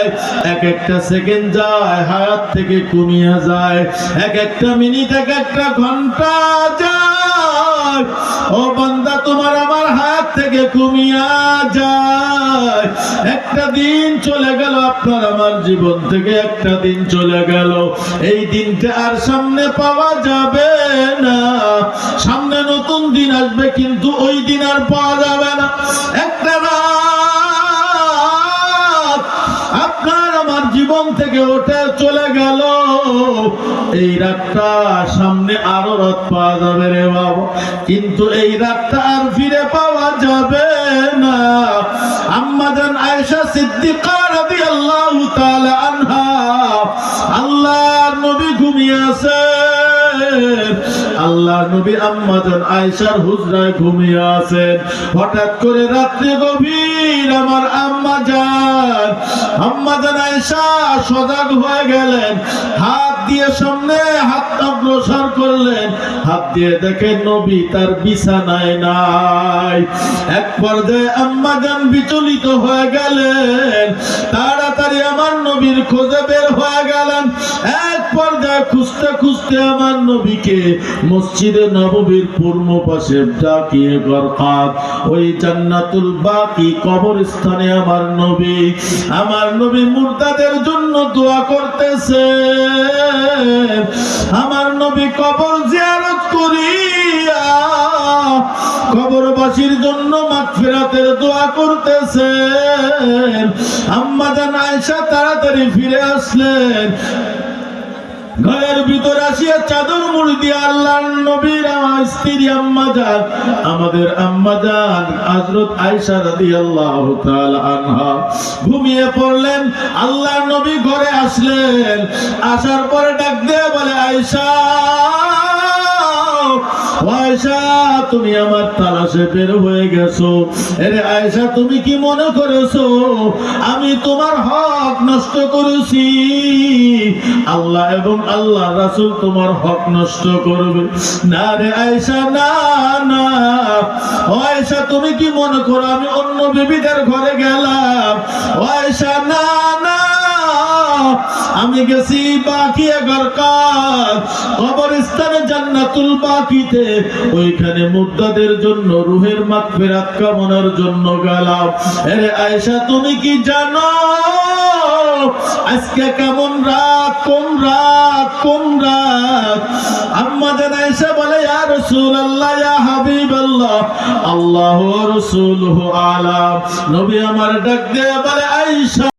যায়, এক একটা সেকেন্ড যায় হায়াত থেকে কমিয়ে যায়, এক একটা মিনিট এক একটা ঘন্টা যায়। ও বান্দা, তোমার আমার হায়াত থেকে কমিয়ে যায়। একটা দিন চলে গেল, আপনার আমার জীবন থেকে একটা দিন চলে গেল। এই দিনটা আর সামনে পাওয়া যাবে না। সামনে নতুন দিন আসবে, কিন্তু ওই দিন আর পাওয়া যাবে না। একটা রাত আপনার আমার জীবন থেকে ওঠে চলে গেল, এই রাতটা সামনে আরো রাত পাওয়া যাবে রে বাবা, কিন্তু এই রাতটা আর ফিরে পাওয়া যাবে না। আম্মা জান আয়েশা সিদ্দিকা রাদিয়াল্লাহু তাআলা আনহা, আল্লাহর নবী ঘুমিয়ে আছেন, আল্লাহর নবী আম্মা জান আয়েশার হুজরায় ঘুমিয়ে আছেন। হঠাৎ করে রাত্রি গভীর, আমার আম্মা জান আয়েশা সজাগ হয়ে গেলেন। হাত দিয়ে সামনে হাত অগ্রসর করলেন, হাত দিয়ে দেখেন নবী তার বিছানায় নাই। এক পর্যায়ে আম্মা জান বিচলিত হয়ে গেলেন, তাড়াতাড়ি আমার নবীর খোঁজে বের হয়ে গেলেন। এক পর্যায়ে খুঁজতে খুঁজতে আমার নবীকে মসজিদে নববীর পূর্ব পাশে ডাকিয়ে গরকাত ওই জান্নাতুল বাকি কবরস্থানে আমার নবী মুর্দাদের জন্য দোয়া করতেছে। আমার নবী কবর জিয়ারত করিয়া কবরবাসীর জন্য মাগফিরাতের দোয়া করতেছেন। আম্মা জান আয়েশা তাড়াতাড়ি ফিরে আসলেন, ঘরের ভিতর আসিয়া চাদর মুড়ি দিয়ে আল্লাহর নবীর স্ত্রী আম্মা জান, আমাদের আম্মা জান হযরত আয়েশা রাদিয়াল্লাহু তাআলা আনহা ঘুমিয়ে পড়লেন। আল্লাহর নবী ঘরে আসলেন, আসার পরে ডাক দিয়ে বলে, আয়েশা, আয়েশা, তুমি আমার তালাশে বের হয়ে গেছো। আরে আয়েশা, তুমি কি মনে করেছো আমি তোমার হক নষ্ট করেছি? আল্লাহ এবং আল্লাহ রাসূল তোমার হক নষ্ট করবে না রে আয়েশা, না না। আয়েশা, তুমি কি মনে করো আমি অন্য বিবিদের ঘরে গেলাম? আয়েশা, না না, আমি গেছি বাকিয়া গরকাত কবরস্থানে জান্নাতুল বাকিতে, ওইখানে মুর্দাদের জন্য রূহের মাগফিরাত কামনার জন্য গেলাম। আরে আয়েশা, তুমি কি জানো আজকে কেমন রাত, কোন রাত, কোন রাত? আম্মা জান আয়েশা বলে, ইয়া রাসূলুল্লাহ, ইয়া হাবিবাল্লাহ, আল্লাহু ওয়া রাসূলুহু আলাম। নবী আমার ডাক দিয়ে বলে, আয়েশা,